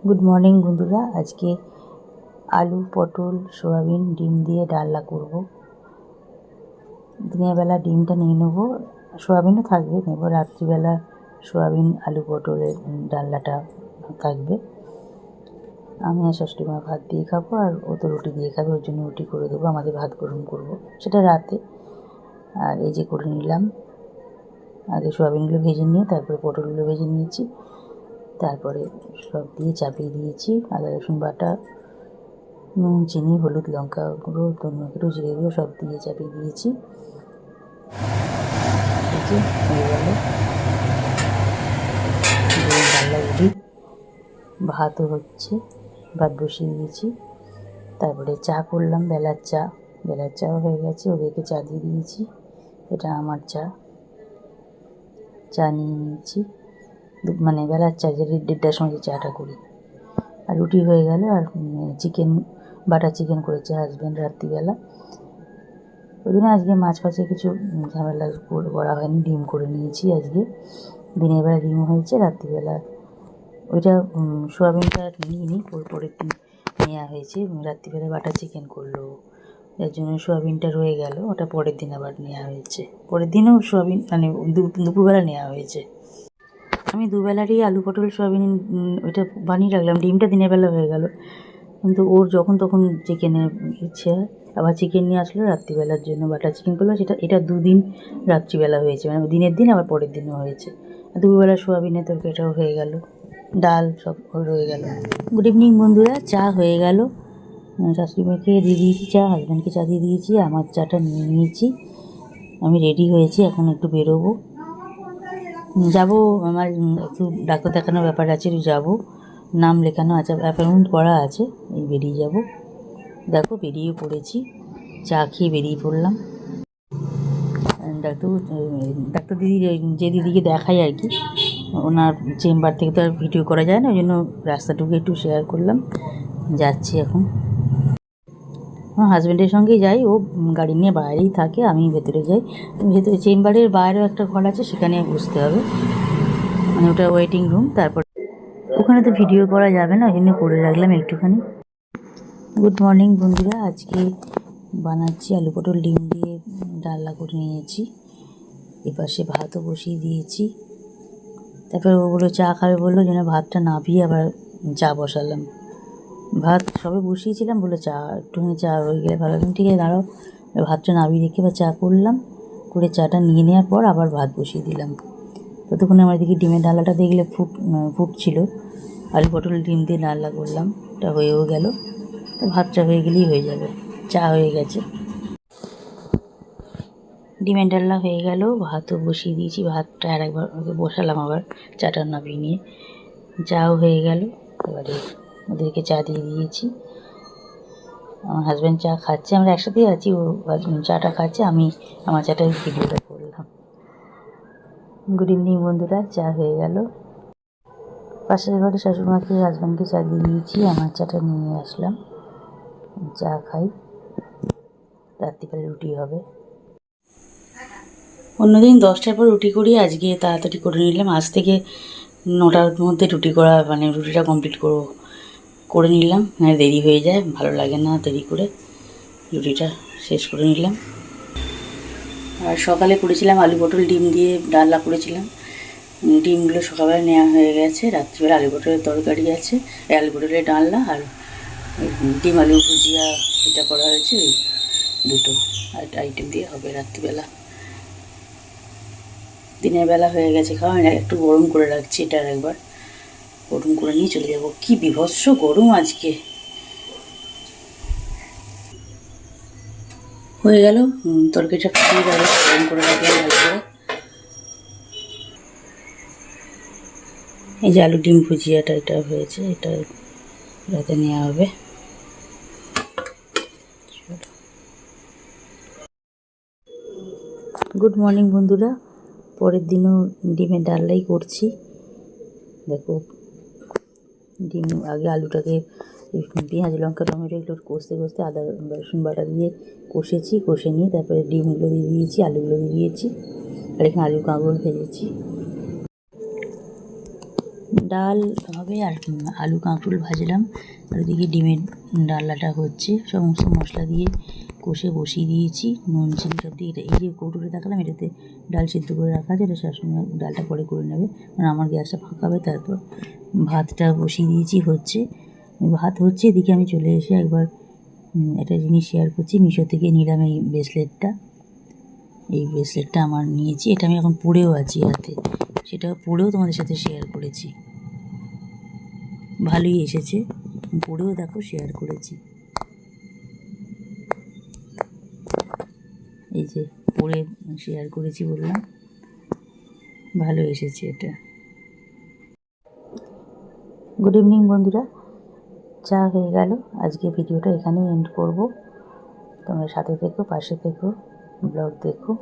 Good morning বন্ধুরা। আজকে আলু, পটল, সয়াবিন, ডিম দিয়ে ডালনা করব। দিনের বেলা ডিমটা নিয়ে নেবো, সয়াবিনও থাকবে নেব। রাত্রিবেলা সয়াবিন, আলু, পটলের ডালনাটা থাকবে। আমি আর শাশুড়ি মা ভাত দিয়ে খাবো, আর ও তো রুটি দিয়ে খাবে, ওর জন্য রুটি করে দেবো। আমাদের ভাত গরম করবো, সেটা রাতে। আর এই যে করে নিলাম, আগে সয়াবিনগুলো ভেজে নিয়ে তারপরে পটলগুলো ভেজে নিয়েছি, তারপরে সব দিয়ে চাপিয়ে দিয়েছি। আদা রসুন বাটা, নুন, চিনি, হলুদ, লঙ্কা গুঁড়ো, ধনিয়া গুঁড়ো, জিরে গুঁড়ো সব দিয়ে চাপিয়ে দিয়েছি। হয়ে গেল ডালনা রেডি। ভাতও হচ্ছে, ভাত বসিয়ে দিয়েছি। তারপরে চা করলাম, বেলার চাও হয়ে গেছে, ওদেরকে চা দিয়ে দিয়েছি। এটা আমার চা নিয়ে নিয়েছি, মানে বেলার চা, যে 1:30টার সময় চাটা করি। আর রুটি হয়ে গেল। আর বাটার চিকেন করেছে হাজব্যান্ড রাত্রিবেলা। ওই জন্য আজকে মাছ ফাছে কিছু ঝামেলা করা হয়নি, ডিম করে নিয়েছি আজকে। দিনের বেলা ডিম হয়েছে, রাত্রিবেলা ওইটা সোয়াবিনটা নিইনি, পরের দিন নেওয়া হয়েছে। রাত্রিবেলা বাটার চিকেন করলো, যার জন্য সোয়াবিনটা রয়ে গেল, ওটা পরের দিন আবার নেওয়া হয়েছে। পরের দিনও সোয়াবিন, মানে দুপুরবেলা নেওয়া হয়েছে। আমি দুবেলারই আলু, পটল, সোয়াবিন ওইটা বানিয়ে রাখলাম। ডিমটা দিনের বেলা হয়ে গেল, কিন্তু ওর যখন তখন চিকেনের ইচ্ছে হয়, আবার চিকেন নিয়ে আসলো রাত্রিবেলার জন্য, বাটার চিকেন করলো। এটা দুদিন রাত্রিবেলা হয়েছে, মানে দিনের দিন আবার পরের দিনও হয়েছে। দুপুরবেলা সোয়াবিনের তরকারিটাও হয়ে গেল, ডাল সব রয়ে গেল। গুড ইভিনিং বন্ধুরা, চা হয়ে গেল। শাশুড়িমাকে দিয়ে দিয়েছি চা, হাজব্যান্ডকে চা দিয়ে দিয়েছি, আমার চাটা নিয়ে নিয়েছি। আমি রেডি হয়েছি, এখন একটু বেরোবো, যাবো। আমার একটু ডাক্তার দেখানোর ব্যাপার আছে, একটু যাবো। নাম লেখানো আছে, অ্যাপয়েন্টমেন্ট করা আছে, এই বেরিয়ে যাব। দেখো বেরিয়ে পড়েছি, চা খেয়ে বেরিয়ে পড়লাম। ডাক্তার দিদি, যে দিদিকে দেখাই আর কি, ওনার চেম্বার থেকে তো আর ভিডিও করা যায় না, ওই জন্য রাস্তাটুকু একটু শেয়ার করলাম। যাচ্ছি এখন, আমার হাজব্যান্ডের সঙ্গেই যাই, ও গাড়ি নিয়ে বাইরেই থাকে, আমি ভেতরে যাই। ভেতরে চেম্বারের বাইরেও একটা ঘর আছে, সেখানে বসতে হবে, মানে ওটা ওয়েটিং রুম। তারপর ওখানে তো ভিডিও করা যাবে না, ওই জন্য করে রাখলাম একটুখানি। গুড মর্নিং বন্ধুরা, আজকে বানাচ্ছি আলু, পটল, ডিম দিয়ে ডালনা করে নিয়েছি। এপাশে ভাতও বসিয়ে দিয়েছি। তারপর ওগুলো চা খাবে বললো, যেন ভাতটা নামিয়ে আবার চা বসালাম। ভাত সবে বসিয়েছিলাম, বলে একটুখানি চা হয়ে গেলে ভালো। ঠিক আছে দাঁড়াও, ভাতটা নামিয়ে রেখে বা চা করলাম, করে চাটা নিয়ে নেওয়ার পর আবার ভাত বসিয়ে দিলাম। ততক্ষণে আমার দিকে ডিমের ডালাটা দেখলে ফুটছিল। আলু, পটল, ডিম দিয়ে ডালনা করলাম, ওটা হয়েও গেল। তো ভাতটা হয়ে গেলেই হয়ে যাবে, চা হয়ে গেছে। ডিমের ডালনা হয়ে গেল, ভাতও বসিয়ে দিয়েছি। ভাতটা আর একবার বসালাম, আবার চাটা নামিয়ে নিয়ে। চাও হয়ে গেল, এবারে ওদেরকে চা দিয়ে দিয়েছি। আমার হাজব্যান্ড চা খাচ্ছে, আমরা একসাথেই আছি। ও চাটা খাচ্ছে, আমি আমার চাটা ভিডিওটা করলাম। গুড ইভিনিং বন্ধুরা, চা হয়ে গেল। পাশের ঘরে শাশুড়িমাকে, হাজব্যান্ডকে চা দিয়ে দিয়েছি, আমার চাটা নিয়ে আসলাম, চা খাই। রাত্রিকালে রুটি হবে। অন্যদিন 10টার পর রুটি করি, আজকে তাড়াতাড়ি করে নিলাম। আজ থেকে 9টার মধ্যে রুটি করা, মানে রুটিটা কমপ্লিট করে নিলাম। দেরি হয়ে যায়, ভালো লাগে না দেরি করে, রুটিটা শেষ করে নিলাম। আর সকালে করেছিলাম আলু, পটল, ডিম দিয়ে ডালনা করেছিলাম। ডিমগুলো সকালবেলা নেওয়া হয়ে গেছে, রাত্রিবেলা আলু পটলের তরকারি আছে, আলু পটলের ডালনা আর ডিম আলু ভুজিয়া, এটা করা হয়েছে। ওই দুটো আইটেম দিয়ে হবে রাত্রিবেলা। দিনের বেলা হয়ে গেছে খাওয়া, একটু গরম করে রাখছি, এটা আর একবার গরম করে নিয়ে চলে যাব। কি বিভৎস গরম আজকে। হয়ে গেল, তরকারিটা ফুটিয়ে গেল, গরম করে রাখলাম ভালো করে। এই যে আলু ডিম ভুজিয়াটা, এটা হয়েছে, এটা রাতে নেওয়া হবে। গুড মর্নিং বন্ধুরা, পরের দিনও ডিমের ডালনাই করছি। দেখো, ডিম আগে আলুটাকে পেঁয়াজ, লঙ্কা, টমেটো এগুলো কষতে আদা রসুন বাটা দিয়ে কষে নিয়ে তারপরে ডিমগুলো দিয়ে দিয়েছি, আলুগুলো দিয়ে দিয়েছি, আর এখানে আলু কাঁকরোল ভেজেছি। ডাল হবে আর আলু কাঁকরোল ভাজলাম, আর ওদিকে ডিমের ডালনাটা হচ্ছে। সমস্ত মশলা দিয়ে কষে বসিয়ে দিয়েছি, নুন চিনি সব দিয়ে। এই যে কৌটোটা দেখালাম, এটাতে ডাল সিদ্ধ করে রাখা আছে, এটা সবসময় ডালটা পরে করে নেবে, মানে আমার গ্যাসটা ফাঁকা হবে। তারপর ভাতটা বসিয়ে দিয়েছি, হচ্ছে ভাত হচ্ছে। এদিকে আমি চলে এসে একবার একটা জিনিস শেয়ার করছি। মিশো থেকে নিলাম এই ব্রেসলেটটা। এই ব্রেসলেটটা আমার নিয়েছি, এটা আমি এখন পরেও আছি হাতে, সেটা পরেও তোমাদের সাথে শেয়ার করেছি। ভালোই এসেছে, পরেও দেখো শেয়ার করেছি। এই যে পরে শেয়ার করেছি বললাম, ভালো এসেছে এটা। গুড ইভিনিং বন্ধুরা, চা হয়ে গেল। আজকে ভিডিওটা এখানেই এন্ড করব। তোমরা সাথে থেকো, পাশে থেকো, ব্লগ দেখো।